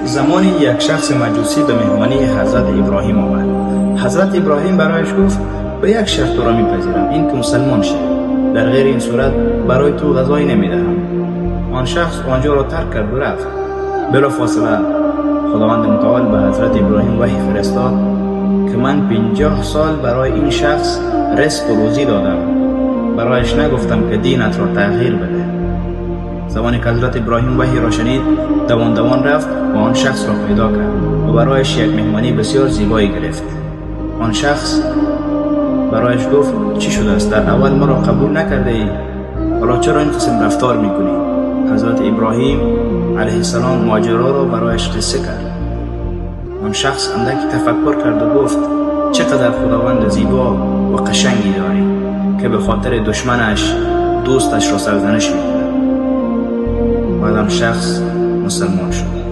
زمانی یک شخص مجوسی به مهمانی حضرت ابراهیم آمد. حضرت ابراهیم برایش گفت به یک شرط تو را میپذیرم، این که مسلمان شوی، در غیر این صورت برای تو غذایی نمیدهم. آن شخص آنجا را ترک کرد و رفت. بلافاصله خداوند متعال به حضرت ابراهیم وحی فرستاد که من 50 سال برای این شخص رزق و روزی دادم، برایش نگفتم که دینت را تغییر بده. زمانی که حضرت ابراهیم وحی را شنید، دوان دوان رفت و آن شخص را پیدا کرد و برایش یک مهمانی بسیار زیبایی گرفت. آن شخص برایش گفت چی شده است؟ در اول ما را قبول نکرده ای، حالا چرا این قسم رفتار میکنی؟ حضرت ابراهیم علیه السلام ماجرا را برایش قصه کرد. آن شخص اندکی تفکر کرد و گفت چقدر خداوند زیبا و قشنگی داری که به خاطر دشمنش دوستش را سرزنش می‌کند. و آن شخص مسلمان شد.